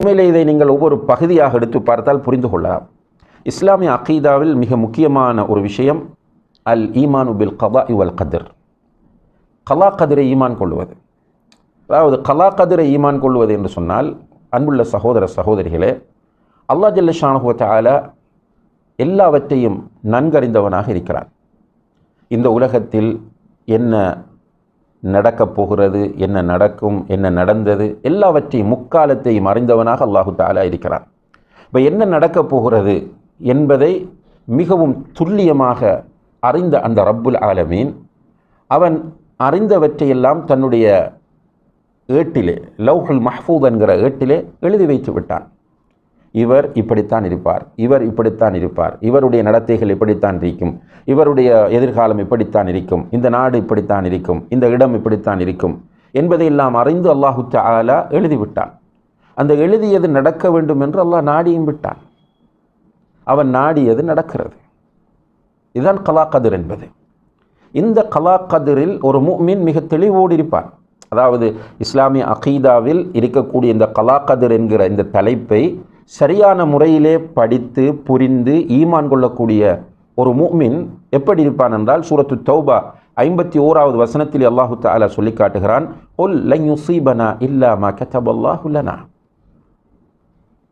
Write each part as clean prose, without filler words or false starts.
உண்மையிலே இதை நீங்கள் ஒவ்வொரு பகுதியாக எடுத்து பார்த்தால் புரிந்து கொள்ளலாம். இஸ்லாமிய அகீதாவில் மிக முக்கியமான ஒரு விஷயம் அல் ஈமானு பில் கதா வல் கத்ர். கலா கதிரை ஈமான் கொள்வது. அதாவது கலா கதிரை ஈமான் கொள்வது என்று சொன்னால், அன்புள்ள சகோதர சகோதரிகளே, அல்லாஹ் ஜல்ல ஷானஹு வ தஆலா எல்லாவற்றையும் நன்கறிந்தவனாக இருக்கிறான். இந்த உலகத்தில் என்ன நடக்கப் போகிறது, என்ன நடக்கும், என்ன நடந்தது, எல்லாவற்றையும் முக்காலத்தையும் அறிந்தவனாக அல்லாஹு தஆலா இருக்கிறான். இப்போ என்ன நடக்கப் போகிறது என்பதை மிகவும் துல்லியமாக அறிந்த அந்த ரப்புல் ஆலமீன் அவன் அறிந்தவற்றையெல்லாம் தன்னுடைய ஏட்டிலே, லௌஹுல் மஹ்ஃபூஸ் என்கிற ஏட்டிலே எழுதி வைத்து விட்டான். இவர் இப்படித்தான் இருப்பார், இவர் இப்படித்தான் இருப்பார், இவருடைய நடத்தைகள் இப்படித்தான் இருக்கும், இவருடைய எதிர்காலம் இப்படித்தான் இருக்கும், இந்த நாடு இப்படித்தான் இருக்கும், இந்த இடம் இப்படித்தான் இருக்கும் என்பதையெல்லாம் அறிந்து அல்லாஹு தஆலா எழுதிவிட்டான். அந்த எழுதியது நடக்க வேண்டும் என்று அல்லாஹ் நாடியும் விட்டான். அவன் நாடியது நடக்கிறது. இதுதான் கலா கதிர் என்பது. இந்த கலா கதிரில் ஒரு முஃமின் மிக தெளிவோடு இருப்பான். அதாவது இஸ்லாமிய அகீதாவில் இருக்கக்கூடிய இந்த கலா கதிர் என்கிற இந்த தலைப்பை சரியான முறையிலே படித்து புரிந்து ஈமான் கொள்ளக்கூடிய ஒரு முஃமின் எப்படி இருப்பான் என்றால், சூரத்து தௌபா 51வது வசனத்தில் அல்லாஹு தஆலா சொல்லி காட்டுகிறான், குல் லன் யுஸீபனா இல்லா மா கதபல்லாஹு லனா.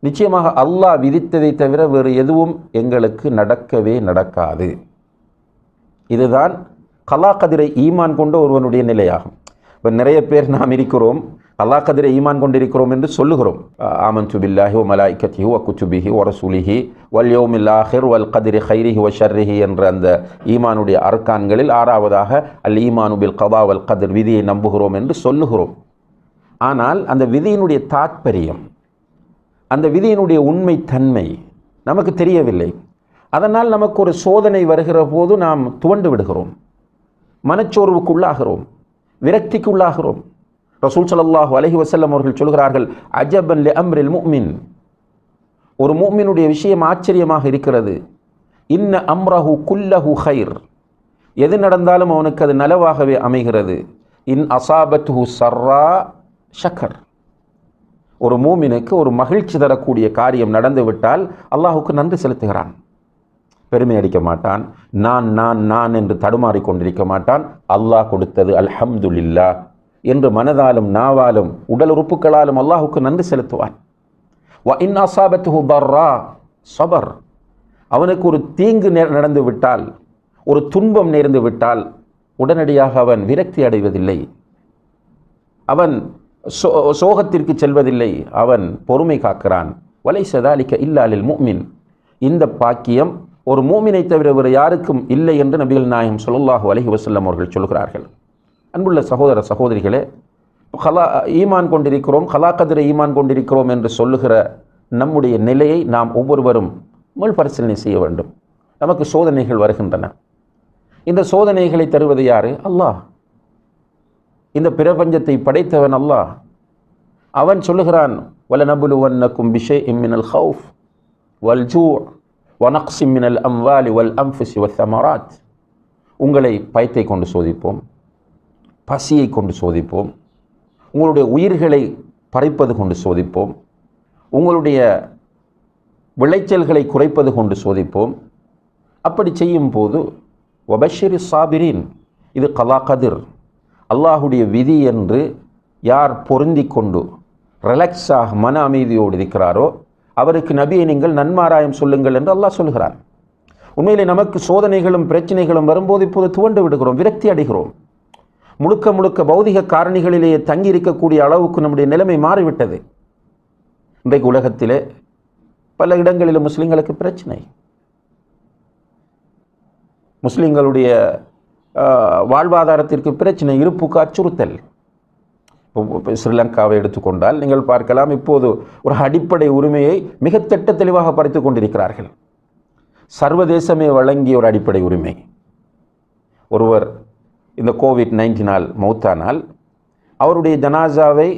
நிச்சயமாக அல்லாஹ் விதித்ததை தவிர வேறு எதுவும் எங்களுக்கு நடக்கவே நடக்காது. இதுதான் கலா கதிரை ஈமான் கொண்ட ஒருவனுடைய நிலையாகும். இப்போ நிறைய பேர் நாம் இருக்கிறோம், அல்லாஹ் கதிரை ஈமான் கொண்டிருக்கிறோம் என்று சொல்லுகிறோம். ஆமன்து பில்லாஹி வ மலாயிகத்திஹி வ குதுபிஹி வ ரசூலிஹி வல் யௌமில் ஆஹிர் வல் கத்ரி கைரிஹி வ ஷர்ரிஹி என்ற அந்த ஈமானுடைய அர்கான்களில் 6வதாக அல் ஈமானு பில் கதா வல் கத்ர், விதியை நம்புகிறோம் என்று சொல்லுகிறோம். ஆனால் அந்த விதியினுடைய தாத்பரியம், அந்த விதியினுடைய உண்மை தன்மை நமக்கு தெரியவில்லை. அதனால் நமக்கு ஒரு சோதனை வருகிற போது நாம் துவண்டு விடுகிறோம், மனச்சோர்வுக்குள்ளாகிறோம், விரக்திக்குள்ளாகிறோம். ரசூல் ஸல்லல்லாஹு அலைஹி வஸல்லம் அவர்கள் சொல்கிறார்கள், அஜபன் லி அம்ரில் முஃமின், ஒரு முஃமினுடைய விஷயம் ஆச்சரியமாக இருக்கிறது. இன்ன அம்ரஹு குல்லஹு கைர், எது நடந்தாலும் அவனுக்கு அது நலவாகவே அமைகிறது. இன் அசாபத்துஹு சர்ரா ஷக்கர், ஒரு மூமினுக்கு ஒரு மகிழ்ச்சி தரக்கூடிய காரியம் நடந்துவிட்டால் அல்லாஹுக்கு நன்றி செலுத்துகிறான். பெருமை அடிக்க மாட்டான், நான் நான் நான் என்று தடுமாறி கொண்டிருக்க மாட்டான். அல்லாஹ் கொடுத்தது அல்ஹம்துலில்லாஹ் என்று மனதாலும் நாவாலும் உடல் உறுப்புகளாலும் அல்லாஹுக்கு நன்றி செலுத்துவான். வ இன் அஸாபத்துஹு தர்ரா ஸபர், அவனுக்கு ஒரு தீங்கு நடந்து விட்டால், ஒரு துன்பம் நேர்ந்து விட்டால் உடனடியாக அவன் விரக்தி அடைவதில்லை, அவன் சோகத்திற்கு செல்வதில்லை, அவன் பொறுமை காக்கிறான். வலைஸ ஸாலிக இல்லா லில் முஃமின், இந்த பாக்கியம் ஒரு மூமினை தவிர வேறு யாருக்கும் இல்லை என்று நபிகள் நாயகம் ஸல்லல்லாஹு அலைஹி வஸல்லம் அவர்கள் சொல்கிறார்கள். அன்புள்ள சகோதர சகோதரிகளே, ஈமான் கொண்டிருக்கிறோம், கலா கதிரை ஈமான் கொண்டிருக்கிறோம் என்று சொல்லுகிற நம்முடைய நிலையை நாம் ஒவ்வொருவரும் பரிசீலனை செய்ய வேண்டும். நமக்கு சோதனைகள் வருகின்றன. இந்த சோதனைகளை தருவது யாரு? அல்லாஹ். இந்த பிரபஞ்சத்தை படைத்தவன் அல்லாஹ். அவன் சொல்லுகிறான், வலனபுலுவன்னக்கும் பிஷைஇம் மினல் ஹௌஃப் வல் ஜூ' வ நக்ஸிம் மினல் அம்வாலி வல் அன்ஃபுஸி வஸ்ஸமராத், உங்களை பயத்தை கொண்டு சோதிப்போம், பசியை கொண்டு சோதிப்போம், உங்களுடைய உயிர்களை பறிப்பது கொண்டு சோதிப்போம், உங்களுடைய விளைச்சல்களை குறைப்பது கொண்டு சோதிப்போம். அப்படி செய்யும் போது வபஷிரி சாபிரின், இது கலா கதிர், அல்லாஹுடைய விதி என்று யார் பொருந்தி கொண்டு ரிலாக்ஸாக மன அமைதியோடு இருக்கிறாரோ அவருக்கு நபியை நீங்கள் நன்மாராயம் சொல்லுங்கள் என்று அல்லாஹ் சொல்கிறார். உண்மையிலே நமக்கு சோதனைகளும் பிரச்சனைகளும் வரும்போது இப்போது துவண்டு விடுகிறோம், விரக்தி அடைகிறோம். முழுக்க முழுக்க பௌதிக காரணிகளிலேயே தங்கி இருக்கக்கூடிய அளவுக்கு நம்முடைய நிலைமை மாறிவிட்டது. இன்றைக்கு உலகத்திலே பல இடங்களிலும் முஸ்லிம்களுக்கு பிரச்சனை, முஸ்லிம்களுடைய வாழ்வாதாரத்திற்கு பிரச்சனை, இருப்புக்கு அச்சுறுத்தல். ஸ்ரீலங்காவை எடுத்துக்கொண்டால் நீங்கள் பார்க்கலாம், இப்போது ஒரு அடிப்படை உரிமையை மிக திட்ட தெளிவாக பறித்து கொண்டிருக்கிறார்கள். சர்வதேசமே வழங்கிய ஒரு அடிப்படை உரிமை. ஒருவர் இந்த கோவிட்-19 மௌத்தானால் அவருடைய ஜனாசாவை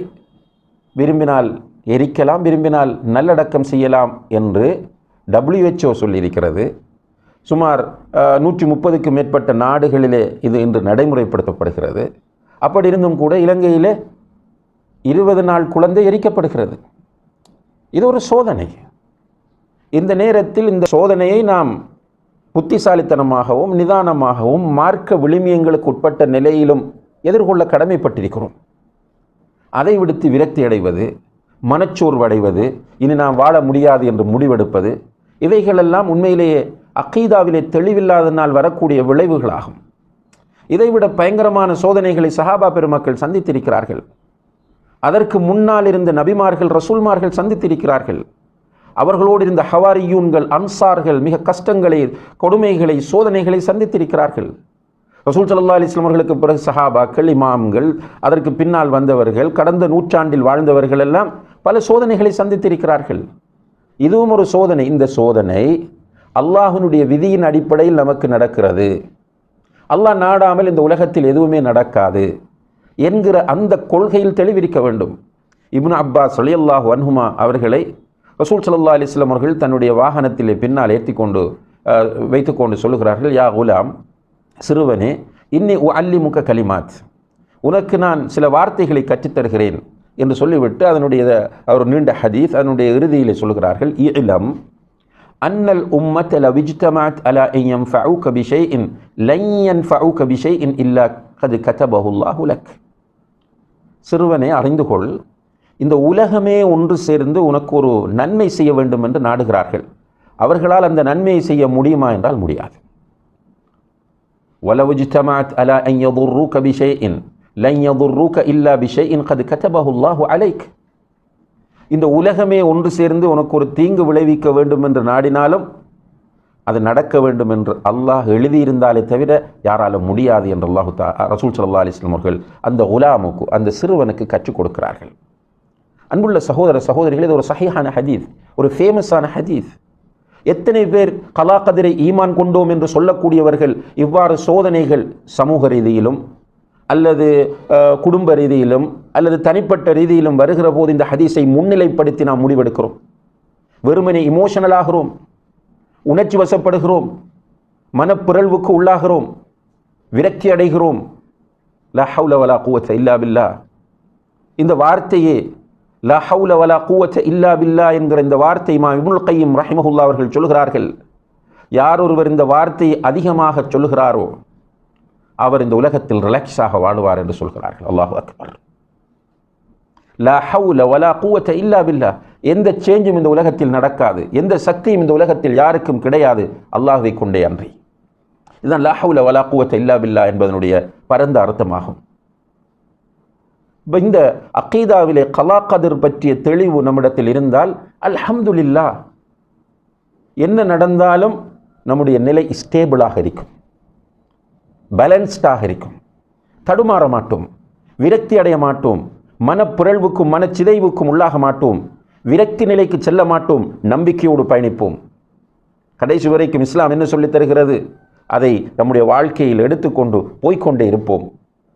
விரும்பினால் எரிக்கலாம், விரும்பினால் நல்லடக்கம் செய்யலாம் என்று WHO சொல்லியிருக்கிறது. சுமார் 130க்கும் மேற்பட்ட நாடுகளிலே இது இன்று நடைமுறைப்படுத்தப்படுகிறது. அப்படி இருந்தும் கூட இலங்கையிலே 20 நாள் குழந்தை எரிக்கப்படுகிறது. இது ஒரு சோதனை. இந்த நேரத்தில் இந்த சோதனையை நாம் புத்திசாலித்தனமாகவும் நிதானமாகவும் மார்க்க விழுமியங்களுக்கு உட்பட்ட நிலையிலும் எதிர்கொள்ள கடமைப்பட்டிருக்கிறோம். அதை விடுத்து விரக்தி அடைவது, மனச்சோர்வடைவது, இனி நாம் வாழ முடியாது என்று முடிவெடுப்பது, இவைகளெல்லாம் உண்மையிலேயே அகீதாவிலே தெளிவில்லாதனால் வரக்கூடிய விளைவுகளாகும். இதைவிட பயங்கரமான சோதனைகளை சஹாபா பெருமக்கள் சந்தித்திருக்கிறார்கள். அதற்கு முன்னால் இருந்த நபிமார்கள், ரசூல்மார்கள் சந்தித்திருக்கிறார்கள். அவர்களோடு இருந்த ஹவாரியூன்கள், அன்சார்கள் மிக கஷ்டங்களை, கொடுமைகளை, சோதனைகளை சந்தித்திருக்கிறார்கள். ரசூல் ஸல்லல்லாஹு அலைஹி வஸல்லம் அவர்களுக்கு பிறகு சஹாபாக்கள், இமாம்கள், அதற்கு பின்னால் வந்தவர்கள், கடந்த நூற்றாண்டில் வாழ்ந்தவர்கள் எல்லாம் பல சோதனைகளை சந்தித்திருக்கிறார்கள். இதுவும் ஒரு சோதனை. இந்த சோதனை அல்லாஹ்வினுடைய விதியின் அடிப்படையில் நமக்கு நடக்கிறது. அல்லாஹ் நாடாமல் இந்த உலகத்தில் எதுவுமே நடக்காது என்கிற அந்த கொள்கையில் தெளிவிருக்க வேண்டும். இப்னு அப்பாஸ் ரலியல்லாஹு அன்ஹுமா அவர்களை ரசூல் ஸல்லல்லாஹு அலைஹி வஸல்லம் அவர்கள் தன்னுடைய வாகனத்திலே பின்னால் ஏற்றிக்கொண்டு வைத்துக்கொண்டு சொல்லுகிறார்கள், யா குலாம், சிறுவனே, இன்னி உஅல்லிமுக கலிமாத், உனக்கு நான் சில வார்த்தைகளை கற்றுத்தருகிறேன் என்று சொல்லிவிட்டு அதனுடைய ஒரு நீண்ட ஹதீஸ் அதனுடைய இறுதியிலே சொல்கிறார்கள், இலம் அன்னல் உம்மத் லவ் இஜ்தமஅத் அலா அன் யன்ஃபஉக பிஷைஇன் லன் யன்ஃபஉக பிஷைஇன் இல்லா கத் கதபஹு அல்லாஹு லக். சிறுவனே, அறிந்து கொள், இந்த உலகமே ஒன்று சேர்ந்து உனக்கு ஒரு நன்மை செய்ய வேண்டும் என்று நாடுகிறார்கள். அவர்களால் அந்த நன்மையை செய்ய முடியுமா என்றால் முடியாது. வலவ் இஜ்தமஅத் அலா அன் யதுர்ருக பிஷைஇன் லன் யதுர்ருக இல்லா பிஷைஇன் கத் கதபஹு அல்லாஹு அலைக். இந்த உலகமே ஒன்று சேர்ந்து உனக்கு ஒரு தீங்கு விளைவிக்க வேண்டும் என்று நாடினாலும் அது நடக்க வேண்டும் என்று அல்லாஹ் எழுதியிருந்தாலே தவிர யாராலும் முடியாது என்று ரசூல் ஸல்லல்லாஹு அலைஹி வஸல்லம் அவர்கள் அந்த குலாமுக்கு, அந்த சிறுவனுக்கு கற்றுக் கொடுக்கிறார்கள். அன்புள்ள சகோதர சகோதரிகளே, இது ஒரு சஹீஹான ஹதீஸ், ஒரு ஃபேமஸான ஹதீஸ். எத்தனை பேர் கலா கதிரை ஈமான் கொண்டோம் என்று சொல்லக்கூடியவர்கள் இவ்வாறு சோதனைகள் சமூக ரீதியிலும் அல்லது குடும்ப ரீதியிலும் அல்லது தனிப்பட்ட ரீதியிலும் வருகிற போது இந்த ஹதீஸை முன்னிலைப்படுத்தி நாம் முடிவெடுக்கிறோம். வெறுமனே இமோஷனலாகிறோம், உணர்ச்சி வசப்படுகிறோம், மனப்பிறழ்வுக்கு உள்ளாகிறோம், விரக்தி அடைகிறோம். லா ஹவுல வலா குவத்த இல்லா பில்லா, இந்த வார்த்தையே லா ஹவுல வலா குவத்த இல்லா பில்லா என்கிற இந்த வார்த்தை இமாம் இப்னுல் கய்யிம் ரஹிமஹுல்லாஹ் அவர்கள் சொல்கிறார்கள், யார் ஒருவர் இந்த வார்த்தையை அதிகமாக சொல்கிறாரோ அவர் இந்த உலகத்தில் ரிலாக்ஸாக வாழ்வார் என்று சொல்கிறார்கள். அல்லாஹு அக்பர். லா ஹவுல வலா குவத்த இல்லா பில்லா, எந்த சேஞ்சும் இந்த உலகத்தில் நடக்காது, எந்த சக்தியும் இந்த உலகத்தில் யாருக்கும் கிடையாது அல்லாஹ்வை கொண்டே அன்றி. இதுதான் லா ஹவுல வலா குவத்த இல்லா பில்லா என்பதனுடைய பரந்த அர்த்தமாகும். இந்த அகீதாவிலே கலா கதிர் பற்றிய தெளிவு நம்மிடத்தில் இருந்தால் அல்ஹம்துலில்லாஹ், என்ன நடந்தாலும் நம்முடைய நிலை ஸ்டேபிளாக இருக்கும், பேலன்ஸ்டாக இருக்கும், தடுமாற மாட்டோம், விரக்தி அடைய மாட்டோம், மனப்பிறழ்வுக்கும் மனச்சிதைவுக்கும் உள்ளாக மாட்டோம், விரக்தி நிலைக்கு செல்ல மாட்டோம், நம்பிக்கையோடு பயணிப்போம். கடைசி வரைக்கும் இஸ்லாம் என்ன சொல்லித் தருகிறது அதை நம்முடைய வாழ்க்கையில் எடுத்துக்கொண்டு போய்கொண்டே இருப்போம்.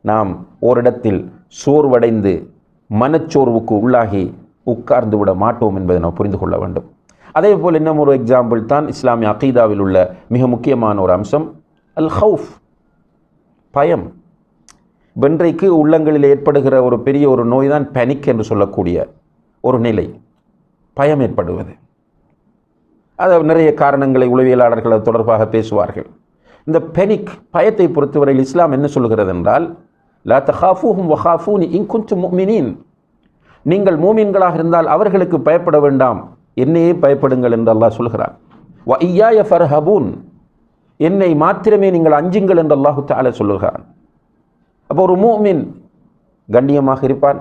நாம் ஓரிடத்தில் சோர்வடைந்து மனச்சோர்வுக்கு உள்ளாகி உட்கார்ந்து விட மாட்டோம் என்பதை நாம் புரிந்து கொள்ள வேண்டும். அதே போல் இன்னும் ஒரு எக்ஸாம்பிள் தான் இஸ்லாமிய அகீதாவில் உள்ள மிக முக்கியமான ஒரு அம்சம் அல் ஹவுஃப், பயம். இன்றைக்கு உள்ளங்களில் ஏற்படுகிற ஒரு பெரிய ஒரு நோய் தான் பேனிக் என்று சொல்லக்கூடிய ஒரு நிலை, பயம் ஏற்படுவது. அது நிறைய காரணங்களை உளவியலாளர்கள் அது தொடர்பாக பேசுவார்கள். இந்த பேனிக், பயத்தை பொறுத்தவரையில் இஸ்லாம் என்ன சொல்கிறது என்றால், லா தகாஃபூஹும் வகாஃபூனி இன் குன்தும் முஃமினீன், நீங்கள் மூமின்களாக இருந்தால் அவர்களுக்கு பயப்பட வேண்டாம், என்னையே பயப்படுங்கள் என்று அல்லாஹ் சொல்கிறார். வ இய்யாய ஃபர்ஹபூன், என்னை மாத்திரமே நீங்கள் அஞ்சுங்கள் என்று அல்லாஹு தஆலா சொல்லுகிறான். அப்போ ஒரு மூமின் கண்ணியமாக இருப்பான்,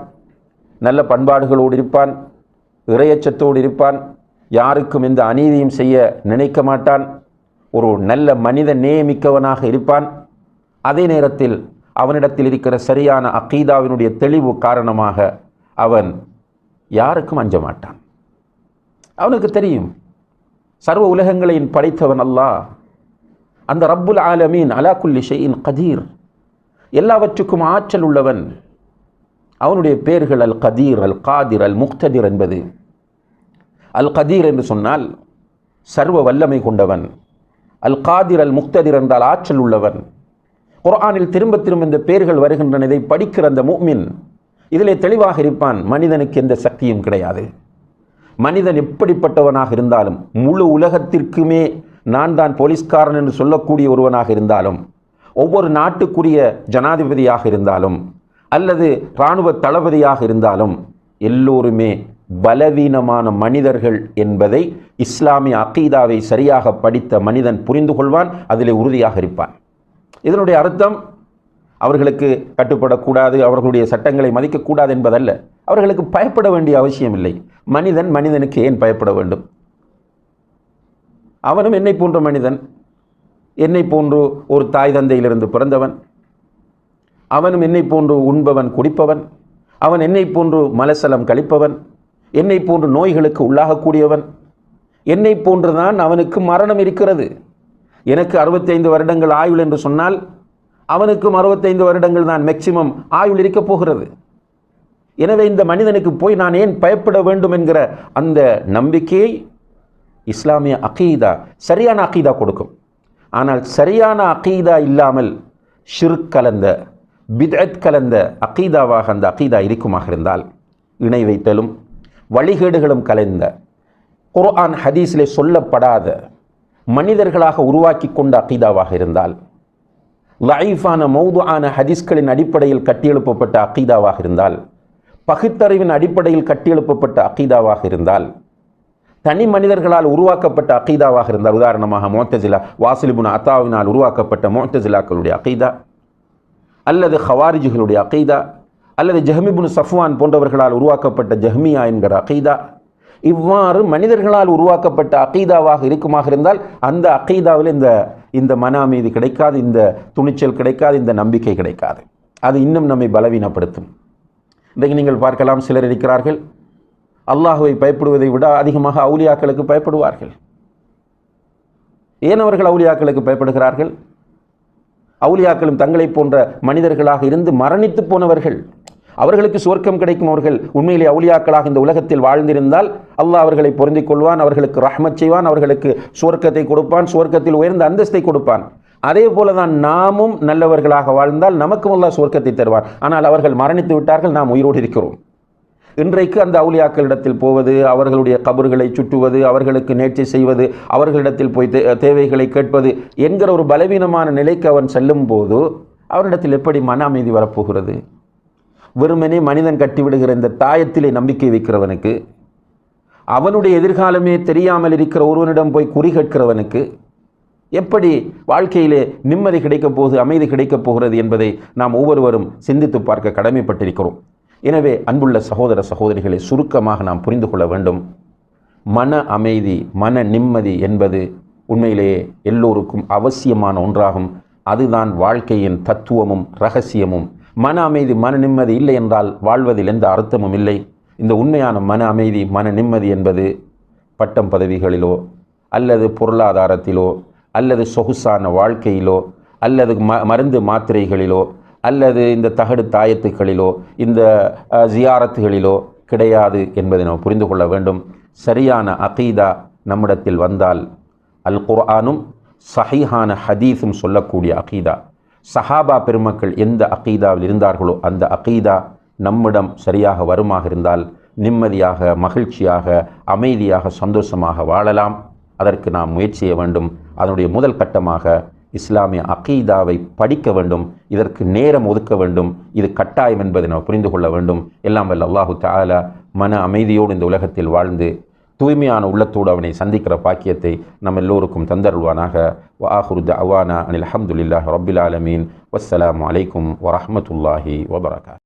நல்ல பண்பாடுகளோடு இருப்பான், இறையச்சத்தோடு இருப்பான், யாருக்கும் எந்த அநீதியும் செய்ய நினைக்க மாட்டான், ஒரு நல்ல மனித நேயமிக்கவனாக இருப்பான். அதே நேரத்தில் அவனிடத்தில் இருக்கிற சரியான அகீதாவினுடைய தெளிவு காரணமாக அவன் யாருக்கும் அஞ்ச மாட்டான். அவனுக்கு தெரியும் சர்வ உலகங்களையும் படைத்தவன் அல்லாஹ், அந்த ரப்புல் ஆலமீன் அலா குல்லி ஷைஇன் கதீர், எல்லாவற்றுக்கும் ஆற்றல் உள்ளவன். அவனுடைய பெயர்கள் அல் கதீர், அல் காதிர், அல் முக்ததிர் என்பது. அல் கதீர் என்று சொன்னால் சர்வ வல்லமை கொண்டவன், அல் காதிர் அல் முக்ததிர் என்றால் ஆற்றல் உள்ளவன். குர்ஆனில் திரும்ப திரும்ப இந்த பெயர்கள் வருகின்றன. இதை படிக்கிற அந்த முஃமின் இதிலே தெளிவாக இருப்பான், மனிதனுக்கு எந்த சக்தியும் கிடையாது, மனிதன் எப்படிப்பட்டவனாக இருந்தாலும், முழு உலகத்திற்குமே நான் தான் போலீஸ்காரன் என்று சொல்லக்கூடிய ஒருவனாக இருந்தாலும், ஒவ்வொரு நாட்டுக்குரிய ஜனாதிபதியாக இருந்தாலும் அல்லது இராணுவ தளபதியாக இருந்தாலும் எல்லோருமே பலவீனமான மனிதர்கள் என்பதை இஸ்லாமிய அகீதாவை சரியாக படித்த மனிதன் புரிந்து கொள்வான், அதில் உறுதியாக இருப்பான். இதனுடைய அர்த்தம் அவர்களுக்கு கட்டுப்படக்கூடாது, அவர்களுடைய சட்டங்களை மதிக்கக்கூடாது என்பதல்ல. அவர்களுக்கு பயப்பட வேண்டிய அவசியம் இல்லை. மனிதன் மனிதனுக்கு ஏன் பயப்பட வேண்டும்? அவனும் என்னை போன்ற மனிதன், என்னை போன்று ஒரு தாய் தந்தையிலிருந்து பிறந்தவன், அவனும் என்னை போன்று உண்பவன் குடிப்பவன், அவன் என்னை போன்று மலசலம் கழிப்பவன், என்னை போன்று நோய்களுக்கு உள்ளாகக்கூடியவன், என்னை போன்றுதான் அவனுக்கு மரணம் இருக்கிறது. எனக்கு 65 வருடங்கள் ஆயுள் என்று சொன்னால் அவனுக்கும் 65 வருடங்கள் தான் மேக்சிமம் ஆயுள் இருக்கப் போகிறது. எனவே இந்த மனிதனுக்கு போய் நான் ஏன் பயப்பட வேண்டும் என்கிற அந்த நம்பிக்கையை இஸ்லாமிய அகீதா, சரியான அகீதா கொடுக்கும். ஆனால் சரியான அகீதா இல்லாமல் ஷிர்க் கலந்த, பித்அத் கலந்த அகீதாவாக அந்த அகீதா இருக்குமாக இருந்தால், இணை வைத்தலும் வழிகேடுகளும் கலந்த, குர்ஆன் ஹதீஸிலே சொல்லப்படாத மனிதர்களாக உருவாக்கி கொண்ட அகீதாவாக இருந்தால், லைஃபான மௌதுஆன ஹதீஸ்களின் அடிப்படையில் கட்டியெழுப்பப்பட்ட அகீதாவாக இருந்தால், பகுத்தறிவின் அடிப்படையில் கட்டியெழுப்பப்பட்ட அகீதாவாக இருந்தால், தனி மனிதர்களால் உருவாக்கப்பட்ட அகீதாவாக இருந்தால், உதாரணமாக முஅ்தஸிலா, வாஸில் இப்னு அத்தாவினால் உருவாக்கப்பட்ட முஅ்தஸிலாக்களுடைய அகீதா, அல்லது ஹவாரிஜிகளுடைய அகீதா, அல்லது ஜஹ்ம் இப்னு சஃப்வான் போன்றவர்களால் உருவாக்கப்பட்ட ஜஹ்மியா என்கிற அகீதா, இவ்வாறு மனிதர்களால் உருவாக்கப்பட்ட அகீதாவாக இருக்குமாக இருந்தால் அந்த அகீதாவில் இந்த மன அமைதி கிடைக்காது, இந்த துணிச்சல் கிடைக்காது, இந்த நம்பிக்கை கிடைக்காது. அது இன்னும் நம்மை பலவீனப்படுத்தும். இன்றைக்கு நீங்கள் பார்க்கலாம், சிலர் இருக்கிறார்கள் அல்லாஹுவை பயப்படுவதை விட அதிகமாக அவுலியாக்களுக்கு பயப்படுவார்கள். ஏன் அவர்கள் அவுலியாக்களுக்கு பயப்படுகிறார்கள்? அவுலியாக்களும் தங்களை போன்ற மனிதர்களாக இருந்து மரணித்து போனவர்கள். அவர்களுக்கு சுவர்க்கம் கிடைக்கும். அவர்கள் உண்மையிலே அவுலியாக்களாக இந்த உலகத்தில் வாழ்ந்திருந்தால் அல்லாஹ் அவர்களை பொருந்திக் கொள்வான், அவர்களுக்கு ரஹ்மத் செய்வான், அவர்களுக்கு சுவர்க்கத்தை கொடுப்பான், சுவர்க்கத்தில் உயர்ந்த அந்தஸ்தை கொடுப்பான். அதே போலதான் நாமும் நல்லவர்களாக வாழ்ந்தால் நமக்கும் அல்லாஹ் சுவர்க்கத்தை தருவான். ஆனால் அவர்கள் மரணித்து விட்டார்கள், நாம் உயிரோடு இருக்கிறோம். இன்றைக்கு அந்த அவுலியாக்களிடத்தில் போவது, அவர்களுடைய கபர்களை சுற்றுவது, அவர்களுக்கு நேர்ச்சை செய்வது, அவர்களிடத்தில் போய் தேவைகளை கேட்பது என்கிற ஒரு பலவீனமான நிலைக்கு அவன் செல்லும் போது அவரிடத்தில் எப்படி மன அமைதி வரப்போகிறது? வெறுமனே மனிதன் கட்டிவிடுகிற இந்த தாயத்திலே நம்பிக்கை வைக்கிறவனுக்கு, அவனுடைய எதிர்காலமே தெரியாமல் இருக்கிற ஒருவனிடம் போய் குறி கேட்கிறவனுக்கு எப்படி வாழ்க்கையிலே நிம்மதி கிடைக்கப் போகுது, அமைதி கிடைக்கப் போகிறது என்பதை நாம் ஒவ்வொருவரும் சிந்தித்து பார்க்க கடமைப்பட்டிருக்கிறோம். எனவே அன்புள்ள சகோதர சகோதரிகளை, சுருக்கமாக நாம் புரிந்து கொள்ள வேண்டும், மன அமைதி, மன நிம்மதி என்பது உண்மையிலேயே எல்லோருக்கும் அவசியமான ஒன்றாகும். அதுதான் வாழ்க்கையின் தத்துவமும் இரகசியமும். மன அமைதி, மன நிம்மதி இல்லை என்றால் வாழ்வதில் எந்த அர்த்தமும் இல்லை. இந்த உண்மையான மன அமைதி, மன நிம்மதி என்பது பட்டம் பதவிகளிலோ அல்லது பொருளாதாரத்திலோ அல்லது சொகுசான வாழ்க்கையிலோ அல்லது மருந்து மாத்திரைகளிலோ அல்லது இந்த தகடு தாயத்துகளிலோ இந்த ஜியாரத்துகளிலோ கிடையாது என்பதை நாம் புரிந்து கொள்ள வேண்டும். சரியான அகீதா நம்மிடத்தில் வந்தால், அல் குர்ஆனும் சஹீஹான ஹதீஸும் சொல்லக்கூடிய அகீதா, சஹாபா பெருமக்கள் எந்த அகீதாவில் இருந்தார்களோ அந்த அகீதா நம்மிடம் சரியாக வருமாக இருந்தால் நிம்மதியாக, மகிழ்ச்சியாக, அமைதியாக, சந்தோஷமாக வாழலாம். அதற்கு நாம் முயற்சி செய்ய வேண்டும். அதனுடைய முதல் கட்டமாக இஸ்லாமிய அகீதாவை படிக்க வேண்டும். இதற்கு நேரம் ஒதுக்க வேண்டும். இது கட்டாயம் என்பதை நாம் புரிந்து கொள்ள வேண்டும். எல்லாம் வல்ல அல்லாஹு தஆலா மன அமைதியோடு இந்த உலகத்தில் வாழ்ந்து தூய்மையான உள்ளத்தோடு அவனை சந்திக்கிற பாக்கியத்தை நம் எல்லோருக்கும் தந்தருள்வானாக. வ ஆஹிரு தஅவானா அனில் ஹம்துலில்லாஹி ரப்பில் ஆலமீன். வஸ்ஸலாமு அலைக்கும் வரஹ்மத்துல்லாஹி வபரகாத்துஹு.